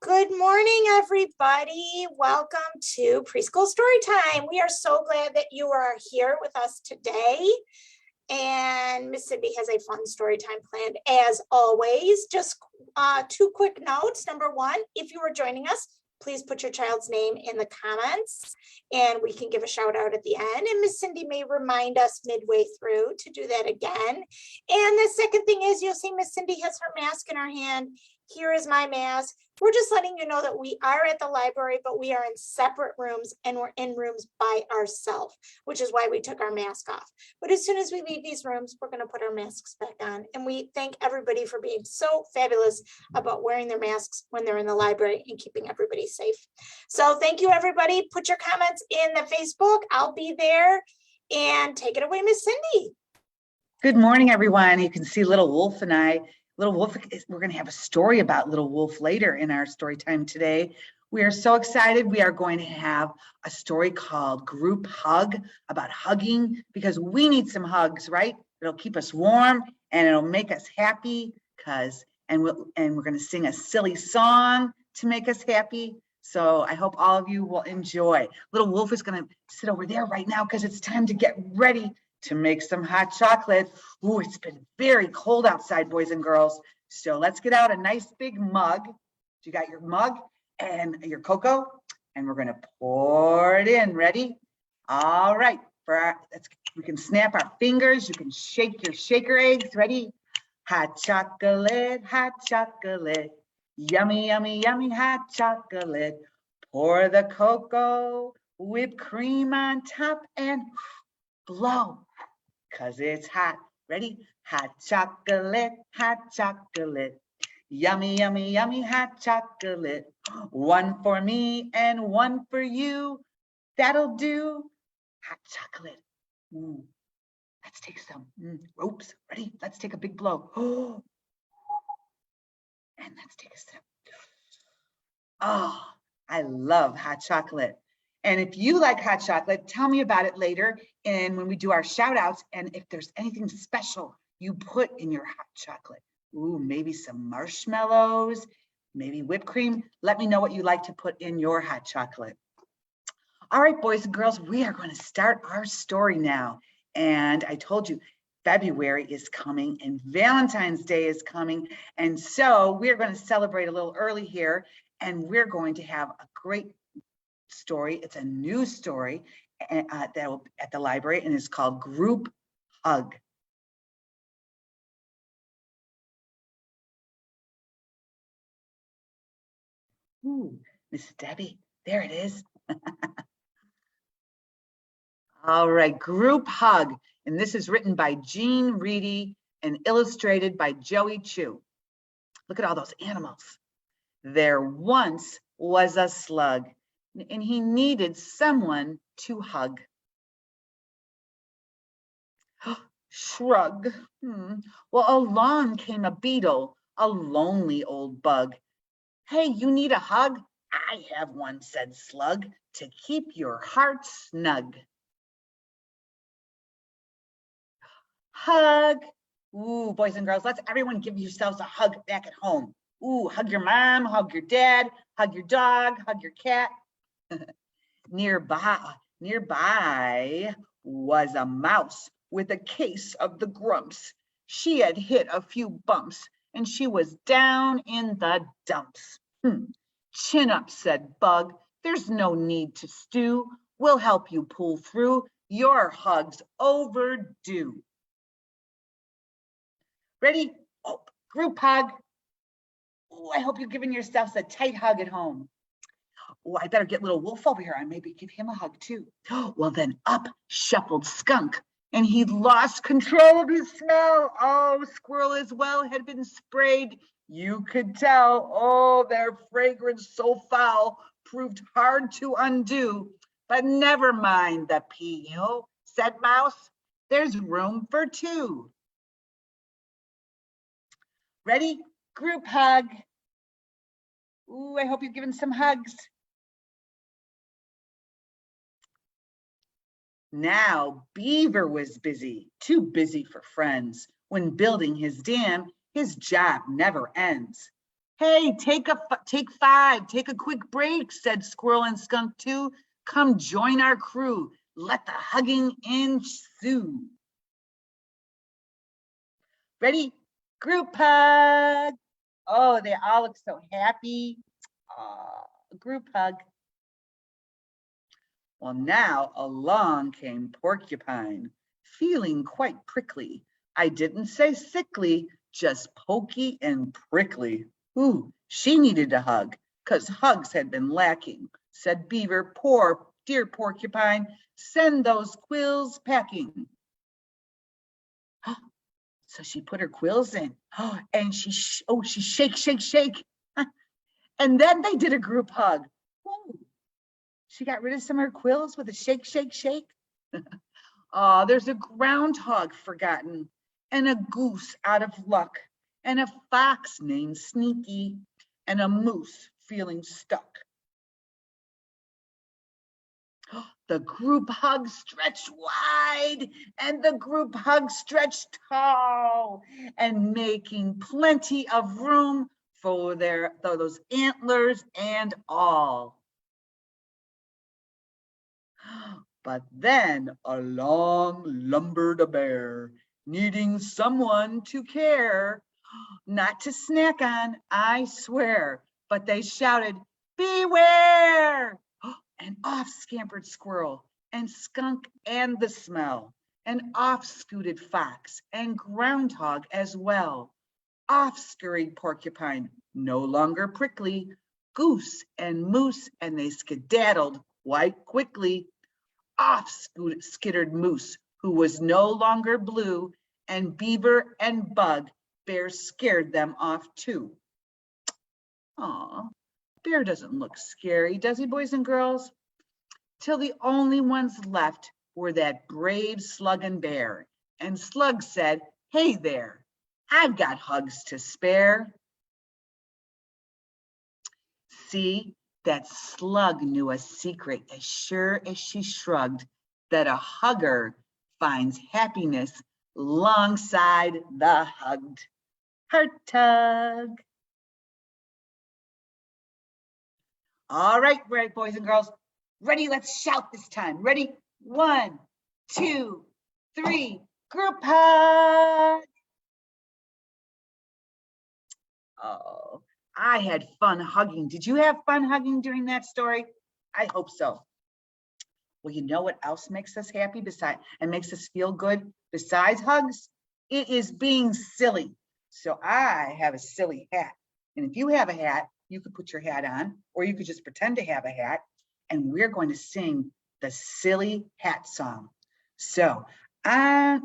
Good morning, everybody. Welcome to Preschool Storytime. We are so glad that you are here with us today. And Miss Cindy has a fun story time planned as always. Just two quick notes. Number one, if you are joining us, please put your child's name in the comments and we can give a shout out at the end. And Miss Cindy may remind us midway through to do that again. And the second thing is you'll see Miss Cindy has her mask in her hand. Here is my mask. We're just letting you know that we are at the library, but we are in separate rooms and we're in rooms by ourselves, which is why we took our mask off. But as soon as we leave these rooms, we're going to put our masks back on. And we thank everybody for being so fabulous about wearing their masks when they're in the library and keeping everybody safe. So thank you, everybody. Put your comments in the Facebook. I'll be there. And take it away, Miss Cindy. Good morning, everyone. You can see Little Wolf and I. Little Wolf, we're going to have a story about Little Wolf later in our story time today. We are so excited. We are going to have a story called Group Hug, about hugging, because we need some hugs, right? It'll keep us warm and it'll make us happy and we're going to sing a silly song to make us happy. So I hope all of you will enjoy. Little Wolf is going to sit over there right now because it's time to get ready to make some hot chocolate. Ooh, it's been very cold outside, boys and girls. So let's get out a nice big mug. You got your mug and your cocoa, and we're gonna pour it in. Ready? All right. We can snap our fingers. You can shake your shaker eggs. Ready? Hot chocolate, yummy, yummy, yummy hot chocolate. Pour the cocoa, whipped cream on top, and blow. Cause it's hot. Ready? Hot chocolate, yummy, yummy, yummy hot chocolate. One for me and one for you. That'll do. Hot chocolate. Ooh. Let's take some. Oops. Ready? Let's take a big blow. Oh. And let's take a sip. Oh, I love hot chocolate. And if you like hot chocolate, tell me about it later. And when we do our shout outs, and if there's anything special you put in your hot chocolate. Ooh, maybe some marshmallows, maybe whipped cream. Let me know what you like to put in your hot chocolate. All right, boys and girls, we are going to start our story now. And I told you, February is coming and Valentine's Day is coming. And so we're going to celebrate a little early here. And we're going to have a great story. It's a new story at the library, and it's called Group Hug. Ooh, Miss Debbie, there it is. All right, Group Hug, and this is written by Jean Reedy and illustrated by Joey Chu. Look at all those animals. There once was a slug, and he needed someone to hug. Shrug. Well, along came a beetle, a lonely old bug. Hey, you need a hug? I have one, said Slug, to keep your heart snug. Hug. Ooh, boys and girls, let's everyone give yourselves a hug back at home. Ooh, hug your mom, hug your dad, hug your dog, hug your cat. Nearby was a mouse with a case of the grumps. She had hit a few bumps and she was down in the dumps. Chin up, said Bug. There's no need to stew. We'll help you pull through. Your hug's overdue. Ready? Oh, group hug. Oh, I hope you're giving yourselves a tight hug at home. Oh, I better get Little Wolf over here. I maybe give him a hug too. Well, then up shuffled Skunk, and he lost control of his smell. Oh, Squirrel as well had been sprayed. You could tell. Oh, their fragrance so foul proved hard to undo. But never mind the peel, said Mouse. There's room for two. Ready? Group hug. Ooh, I hope you're giving some hugs. Now Beaver was busy, too busy for friends. When building his dam, his job never ends. Hey, take 5, take a quick break, said Squirrel and Skunk too. Come join our crew. Let the hugging ensue. Ready? Group hug. Oh, they all look so happy. Group hug. Well, now along came Porcupine, feeling quite prickly. I didn't say sickly, just pokey and prickly. Ooh, she needed a hug, 'cause hugs had been lacking. Said Beaver, poor dear Porcupine, send those quills packing. So she put her quills in, and she shake, shake, shake. And then they did a group hug. Ooh, she got rid of some of her quills with a shake, shake, shake. There's a groundhog forgotten, and a goose out of luck, and a fox named Sneaky, and a moose feeling stuck. The group hug stretched wide, and the group hug stretched tall, and making plenty of room for those antlers and all. But then along lumbered a bear, needing someone to care, not to snack on, I swear, but they shouted, beware! And off scampered Squirrel and Skunk and the smell, and off scooted Fox and Groundhog as well. Off scurried Porcupine, no longer prickly, Goose and Moose, and they skedaddled quite quickly. Off skittered Moose, who was no longer blue, and Beaver and Bug Bear scared them off too. Aw, Bear doesn't look scary, does he, boys and girls? Till the only ones left were that brave Slug and Bear. And Slug said, hey there, I've got hugs to spare. See, that Slug knew a secret as sure as she shrugged, that a hugger finds happiness alongside the hugged. Heart tug. All right, boys and girls. Ready? Let's shout this time. Ready? 1, 2, 3. Group hug. Oh, I had fun hugging. Did you have fun hugging during that story? I hope so. Well, you know what else makes us happy and makes us feel good besides hugs? It is being silly. So I have a silly hat. And if you have a hat, you could put your hat on, or you could just pretend to have a hat. And we're going to sing the silly hat song. So let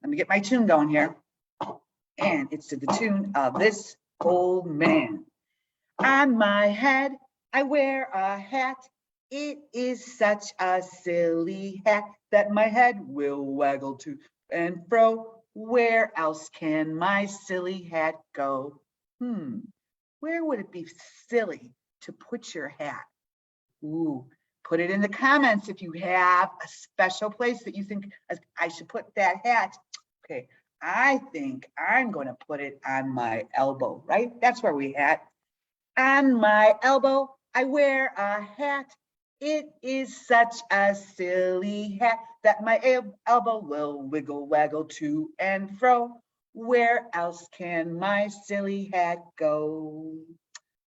me get my tune going here. And it's to the tune of This Old Man. On my head, I wear a hat. It is such a silly hat that my head will waggle to and fro. Where else can my silly hat go? Where would it be silly to put your hat? Ooh, put it in the comments if you have a special place that you think I should put that hat. Okay, I think I'm going to put it on my elbow, right? That's where we hat. On my elbow, I wear a hat. It is such a silly hat that my elbow will wiggle waggle to and fro. Where else can my silly hat go?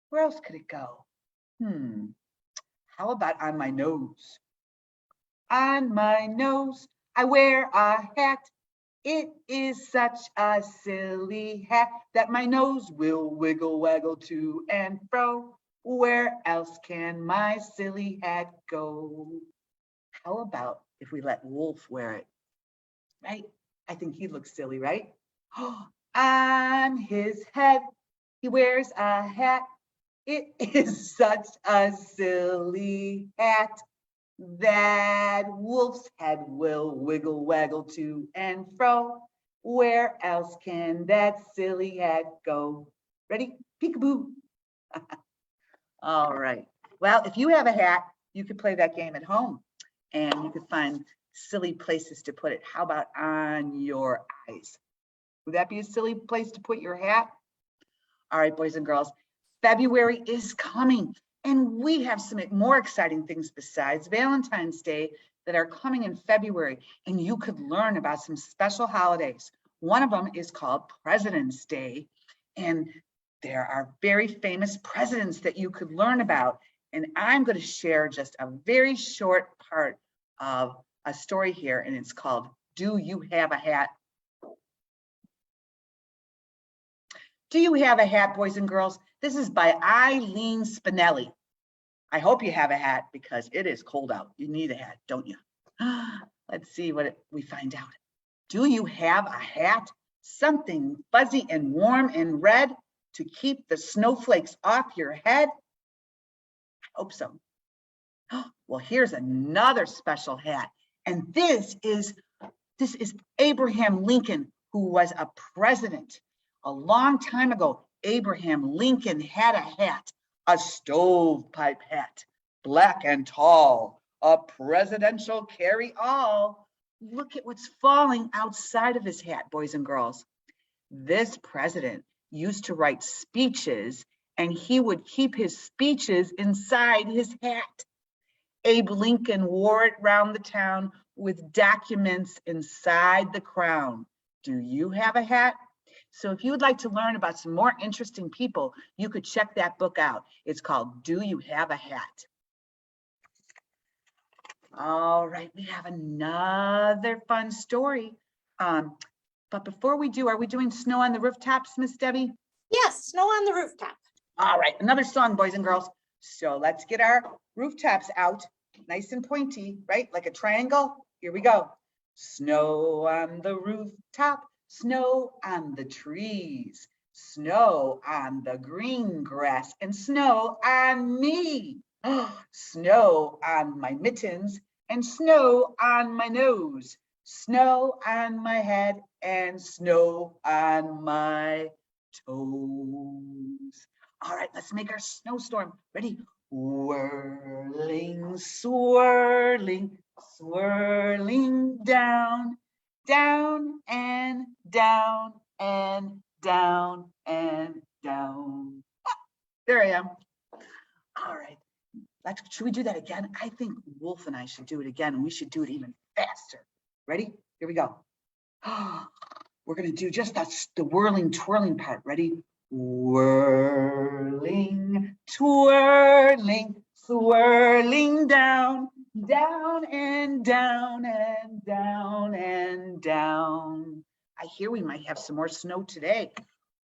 Where else could it go? How about on my nose? On my nose, I wear a hat. It is such a silly hat that my nose will wiggle waggle to and fro. Where else can my silly hat go? How about if we let Wolf wear it? Right? I think he looks silly, right? On his head, he wears a hat. It is such a silly hat that Wolf's head will wiggle waggle to and fro. Where else can that silly hat go? Ready? Peekaboo. All right. Well, if you have a hat, you could play that game at home and you could find silly places to put it. How about on your eyes? Would that be a silly place to put your hat? All right, boys and girls, February is coming, and we have some more exciting things besides Valentine's Day that are coming in February, and you could learn about some special holidays. One of them is called President's Day, and there are very famous presidents that you could learn about. And I'm going to share just a very short part of a story here, and it's called Do You Have a Hat? Do You Have a Hat, boys and girls? This is by Eileen Spinelli. I hope you have a hat because it is cold out. You need a hat, don't you? Let's see what we find out. Do you have a hat? Something fuzzy and warm and red to keep the snowflakes off your head? I hope so. Well, here's another special hat. And this is Abraham Lincoln, who was a president. A long time ago, Abraham Lincoln had a hat, a stovepipe hat, black and tall, a presidential carry-all. Look at what's falling outside of his hat, boys and girls. This president used to write speeches, and he would keep his speeches inside his hat. Abe Lincoln wore it around the town with documents inside the crown. Do you have a hat? So if you would like to learn about some more interesting people, you could check that book out. It's called Do You Have a Hat? All right, we have another fun story. But before we do, are we doing Snow on the Rooftops, Miss Debbie? Yes, Snow on the Rooftop. All right, another song, boys and girls. So let's get our rooftops out, nice and pointy, right? Like a triangle. Here we go. Snow on the rooftop, snow on the trees, snow on the green grass, and snow on me. Snow on my mittens and snow on my nose, snow on my head and snow on my toes. All right, let's make our snowstorm. Ready? Whirling, swirling, swirling down, down and down and down and down. Ah, there I am. All right. Should we do that again? I think Wolf and I should do it again, and we should do it even faster. Ready? Here we go. We're going to do just the whirling, twirling part. Ready? Whirling, twirling, swirling down, down and down and down and down. I hear we might have some more snow today.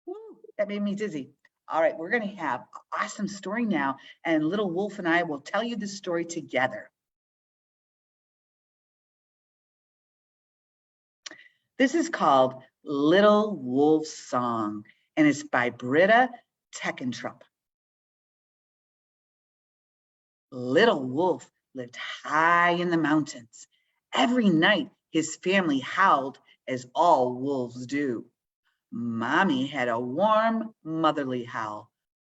Woo, that made me dizzy. All right, we're going to have an awesome story now, and Little Wolf and I will tell you the story together. This is called Little Wolf's Song, and it's by Britta Teckentrup. Little Wolf lived high in the mountains. Every night, his family howled, as all wolves do. Mommy had a warm, motherly howl,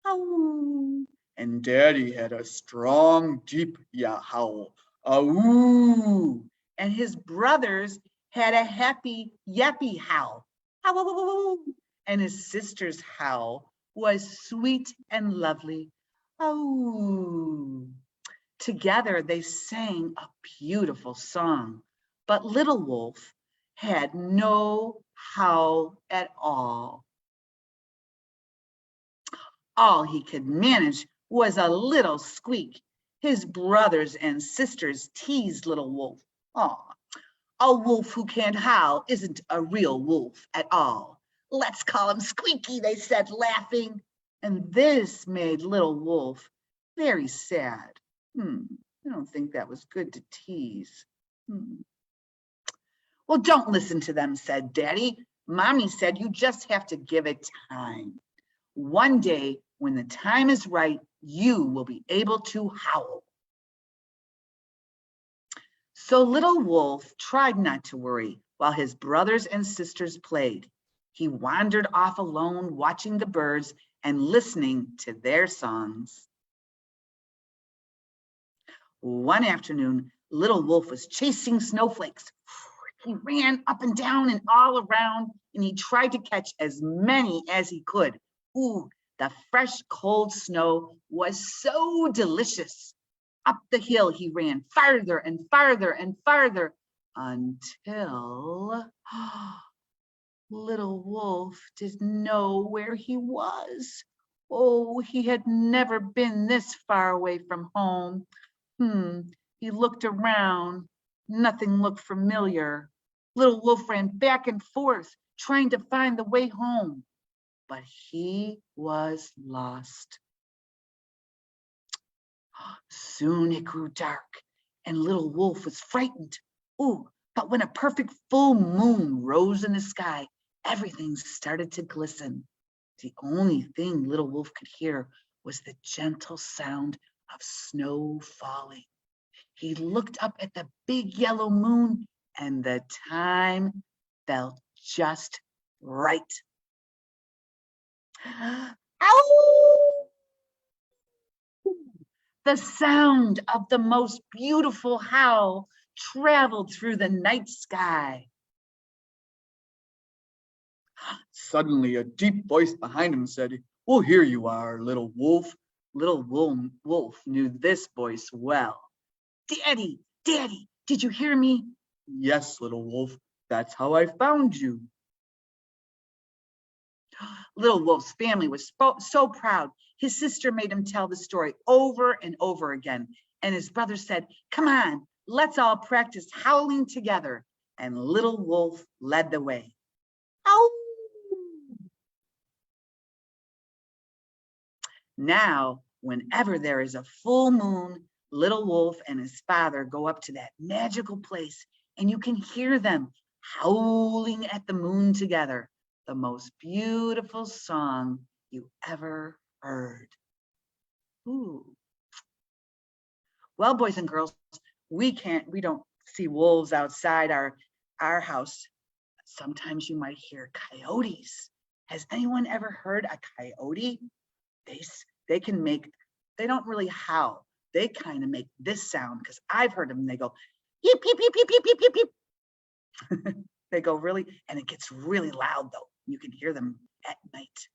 ow, and Daddy had a strong, deep howl, ow, and his brothers had a happy, yappy howl, ow, and his sister's howl was sweet and lovely, ow. Together they sang a beautiful song, but Little Wolf had no howl at all. All he could manage was a little squeak. His brothers and sisters teased Little Wolf. Aw, a wolf who can't howl isn't a real wolf at all. Let's call him Squeaky, they said, laughing. And this made Little Wolf very sad. I don't think that was good to tease. Well, don't listen to them, said Daddy. Mommy said you just have to give it time. One day, when the time is right, you will be able to howl. So Little Wolf tried not to worry while his brothers and sisters played. He wandered off alone, watching the birds and listening to their songs. One afternoon, Little Wolf was chasing snowflakes. He ran up and down and all around, and he tried to catch as many as he could. Ooh, The fresh, cold snow was so delicious. Up the hill he ran farther and farther and farther until little Wolf didn't know where he was. Oh, he had never been this far away from home. He looked around. Nothing looked familiar. Little Wolf ran back and forth, trying to find the way home, but he was lost. Soon it grew dark, and little Wolf was frightened. Ooh, but when a perfect full moon rose in the sky, everything started to glisten. The only thing little Wolf could hear was the gentle sound of snow falling. He looked up at the big yellow moon, and the time felt just right. Ow! The sound of the most beautiful howl traveled through the night sky. Suddenly, a deep voice behind him said, "Well, here you are, little Wolf." Little Wolf knew this voice well. "Daddy, Daddy, did you hear me?" "Yes, little Wolf, that's how I found you." Little Wolf's family was so proud. His sister made him tell the story over and over again. And his brother said, "Come on, let's all practice howling together." And little Wolf led the way. Ow! Now, whenever there is a full moon, little Wolf and his father go up to that magical place, and you can hear them howling at the moon together. The most beautiful song you ever heard. Ooh. Well, boys and girls, we don't see wolves outside our house. Sometimes you might hear coyotes. Has anyone ever heard a coyote? They don't really howl. They kind of make this sound, because I've heard them. They go, "Yip, yip, yip, yip, yip, yip, yip, yip." They go really, and it gets really loud though. You can hear them at night.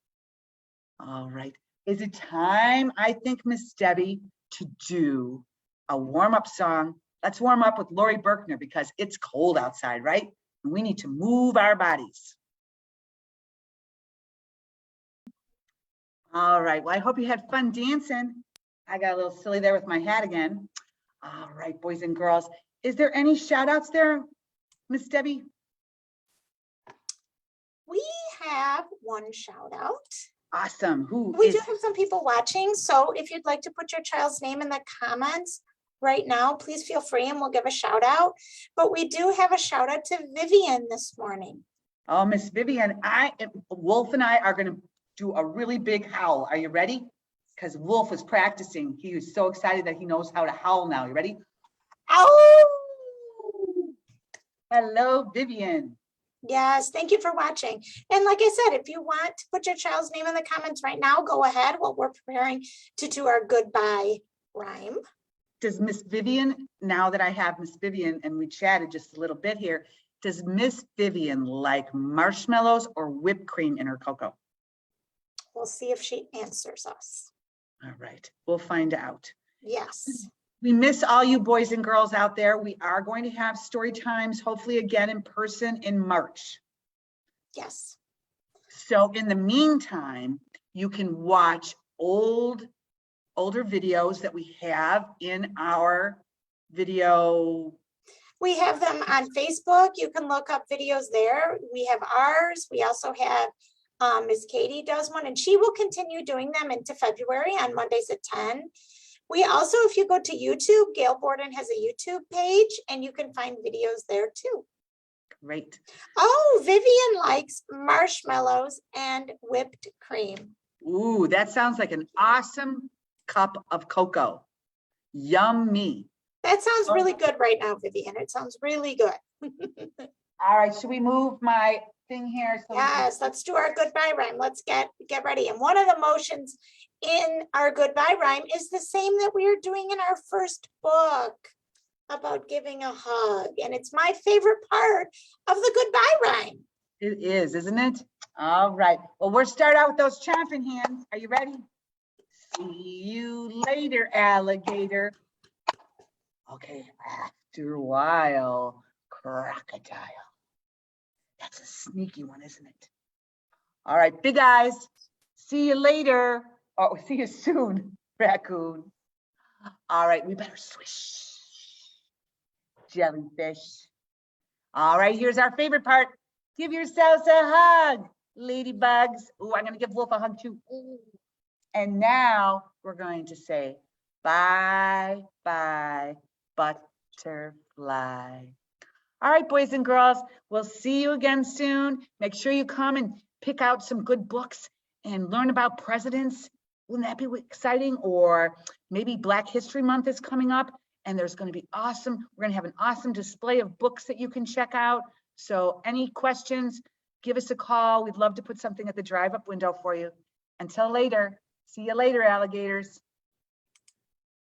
All right. Is it time, I think, Miss Debbie, to do a warm-up song? Let's warm up with Lori Berkner, because it's cold outside, right? And we need to move our bodies. All right. Well, I hope you had fun dancing. I got a little silly there with my hat again. All right, boys and girls. Is there any shout outs there, Miss Debbie? We have one shout out. Awesome. We do have some people watching, so if you'd like to put your child's name in the comments right now, please feel free and we'll give a shout out. But we do have a shout out to Vivian this morning. Oh, Miss Vivian, Wolf and I are going to do a really big howl. Are you ready? Because Wolf is practicing. He is so excited that he knows how to howl now. You ready? Ow! Hello, Vivian. Yes, thank you for watching. And like I said, if you want to put your child's name in the comments right now, go ahead while we're preparing to do our goodbye rhyme. Does Miss Vivian, now that I have Miss Vivian and we chatted just a little bit here, does Miss Vivian like marshmallows or whipped cream in her cocoa? We'll see if she answers us. All right, we'll find out. Yes. We miss all you boys and girls out there. We are going to have story times, hopefully again in person in March. Yes. So in the meantime, you can watch older videos that we have in our video. We have them on Facebook. You can look up videos there. We have ours. We also have Miss Katie does one, and she will continue doing them into February on Mondays at 10. We also, if you go to YouTube, Gail Borden has a YouTube page, and you can find videos there too. Great. Oh, Vivian likes marshmallows and whipped cream. Ooh, that sounds like an awesome cup of cocoa. Yummy. That sounds really good right now, Vivian. It sounds really good. All right, should we move my thing here? So yes, let's do our goodbye rhyme. Let's get ready. And one of the motions in our goodbye rhyme is the same that we are doing in our first book about giving a hug. And it's my favorite part of the goodbye rhyme. It is, isn't it? All right. Well, we'll start out with those chomping hands. Are you ready? See you later, alligator. Okay, after a while, crocodile. That's a sneaky one, isn't it? All right, big eyes. See you later. Oh, see you soon, raccoon. All right, we better swish. Jellyfish. All right, here's our favorite part. Give yourselves a hug, ladybugs. Oh, I'm gonna give Wolf a hug too. Ooh. And now we're going to say bye, bye, butterfly. All right, boys and girls, we'll see you again soon. Make sure you come and pick out some good books and learn about presidents. Wouldn't that be exciting? Or maybe Black History Month is coming up and there's going to be awesome, we're going to have an awesome display of books that you can check out. So any questions, give us a call. We'd love to put something at the drive-up window for you. Until later, see you later, alligators.